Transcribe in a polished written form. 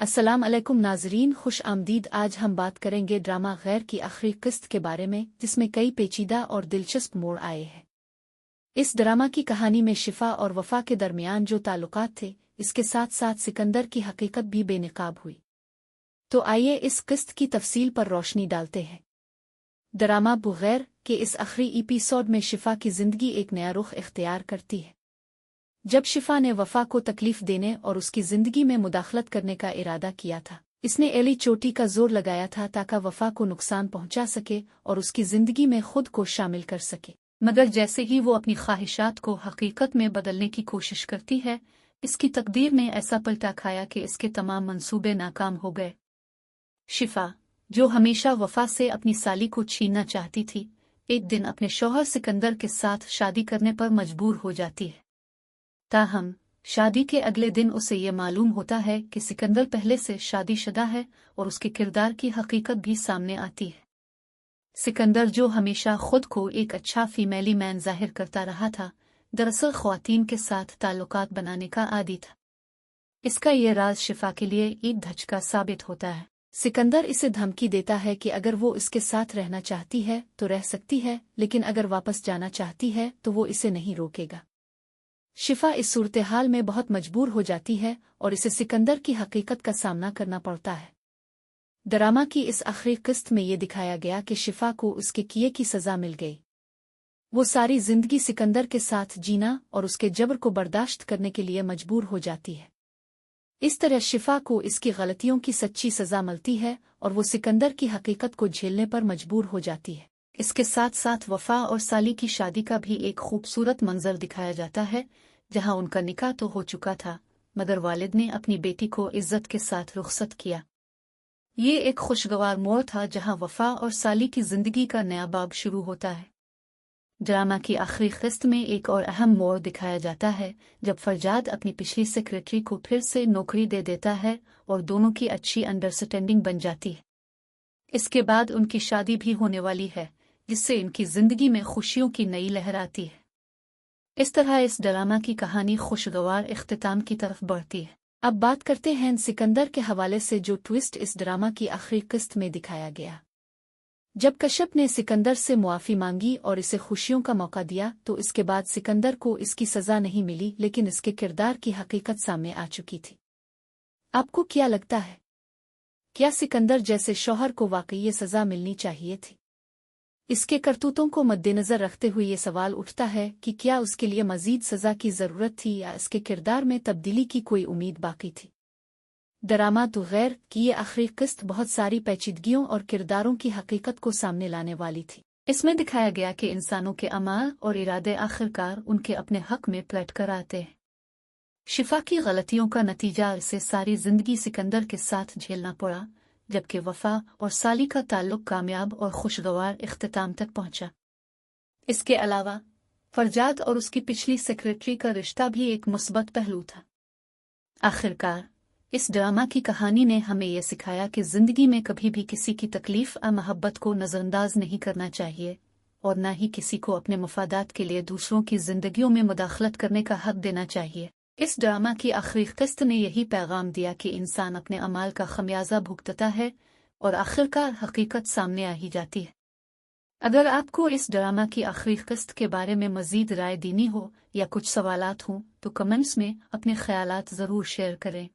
अस्सलाम अलैकुम नाजरीन, खुश आमदीद। आज हम बात करेंगे ड्रामा गैर की आखिरी किस्त के बारे में, जिसमें कई पेचीदा और दिलचस्प मोड़ आए हैं। इस ड्रामा की कहानी में शिफा और वफा के दरमियान जो ताल्लुकात थे, इसके साथ साथ सिकंदर की हकीकत भी बेनकाब हुई। तो आइए इस किस्त की तफसील पर रोशनी डालते हैं। ड्रामा बुगैर के इस आखिरी एपिसोड में शिफा की जिंदगी एक नया रुख इख्तियार करती है। जब शिफा ने वफा को तकलीफ देने और उसकी जिंदगी में मुदाखलत करने का इरादा किया था, इसने एली चोटी का जोर लगाया था ताकि वफा को नुकसान पहुंचा सके और उसकी जिंदगी में खुद को शामिल कर सके। मगर जैसे ही वो अपनी ख्वाहिशात को हकीकत में बदलने की कोशिश करती है, इसकी तकदीर ने ऐसा पलटा खाया कि इसके तमाम मंसूबे नाकाम हो गए। शिफा, जो हमेशा वफा से अपनी साली को छीनना चाहती थी, एक दिन अपने शौहर सिकंदर के साथ शादी करने पर मजबूर हो जाती है। ताहम शादी के अगले दिन उसे ये मालूम होता है कि सिकंदर पहले से शादीशुदा है और उसके किरदार की हकीकत भी सामने आती है। सिकंदर, जो हमेशा खुद को एक अच्छा फीमेली मैन जाहिर करता रहा था, दरअसल ख्वातीन के साथ ताल्लुकात बनाने का आदी था। इसका ये राज शिफा के लिए एक धचका साबित होता है। सिकंदर इसे धमकी देता है कि अगर वो इसके साथ रहना चाहती है तो रह सकती है, लेकिन अगर वापस जाना चाहती है तो वो इसे नहीं रोकेगा। शिफा इस सूरत-ए-हाल में बहुत मजबूर हो जाती है और इसे सिकंदर की हकीकत का सामना करना पड़ता है। ड्रामा की इस आखिरी किस्त में ये दिखाया गया कि शिफा को उसके किए की सजा मिल गई। वो सारी जिंदगी सिकंदर के साथ जीना और उसके जबर को बर्दाश्त करने के लिए मजबूर हो जाती है। इस तरह शिफा को इसकी गलतियों की सच्ची सजा मिलती है और वो सिकंदर की हकीकत को झेलने पर मजबूर हो जाती है। इसके साथ साथ वफा और साली की शादी का भी एक खूबसूरत मंजर दिखाया जाता है, जहां उनका निकाह तो हो चुका था, मगर वालिद ने अपनी बेटी को इज्जत के साथ रुखसत किया। ये एक खुशगवार मोड़ था जहां वफा और साली की जिंदगी का नया बाब शुरू होता है। ड्रामा की आखिरी किस्त में एक और अहम मोड़ दिखाया जाता है, जब फरजाद अपनी पिछली सेक्रेटरी को फिर से नौकरी दे देता है और दोनों की अच्छी अंडरस्टैंडिंग बन जाती है। इसके बाद उनकी शादी भी होने वाली है, जिससे इनकी जिंदगी में खुशियों की नई लहर आती है। इस तरह इस ड्रामा की कहानी खुशगवार इख्तिताम की तरफ बढ़ती है। अब बात करते हैं सिकंदर के हवाले से जो ट्विस्ट इस ड्रामा की आखिरी किस्त में दिखाया गया। जब कश्यप ने सिकंदर से मुआफ़ी मांगी और इसे खुशियों का मौका दिया, तो इसके बाद सिकंदर को इसकी सज़ा नहीं मिली, लेकिन इसके किरदार की हकीकत सामने आ चुकी थी। आपको क्या लगता है, क्या सिकंदर जैसे शौहर को वाकई ये सज़ा मिलनी चाहिए थी? इसके करतूतों को मद्देनजर रखते हुए ये सवाल उठता है कि क्या उसके लिए मजीद सज़ा की ज़रूरत थी या इसके किरदार में तब्दीली की कोई उम्मीद बाकी थी। ड्रामा बुगैर की ये आखिरी किस्त बहुत सारी पेचीदगियों और किरदारों की हकीकत को सामने लाने वाली थी। इसमें दिखाया गया कि इंसानों के अमाल और इरादे आखिरकार उनके अपने हक में पलट कर आते हैं। शिफा की गलतियों का नतीजा इसे सारी जिंदगी सिकंदर के साथ झेलना पड़ा, जबकि वफा और साली का ताल्लुक कामयाब और खुशगवार इख्तिताम तक पहुंचा। इसके अलावा फरजाद और उसकी पिछली सेक्रेटरी का रिश्ता भी एक मुस्बत पहलू था। आखिरकार इस ड्रामा की कहानी ने हमें यह सिखाया कि जिंदगी में कभी भी किसी की तकलीफ और मोहब्बत को नजरअंदाज नहीं करना चाहिए और न ही किसी को अपने मफादात के लिए दूसरों की जिंदगियों में मुदाखलत करने का हक देना चाहिए। इस ड्रामा की आखिरी किस्त ने यही पैगाम दिया कि इंसान अपने अमाल का खमियाजा भुगतता है और आखिरकार हकीकत सामने आ ही जाती है। अगर आपको इस ड्रामा की आखिरी किस्त के बारे में मजीद राय देनी हो या कुछ सवालात हों, तो कमेंट्स में अपने ख्यालात ज़रूर शेयर करें।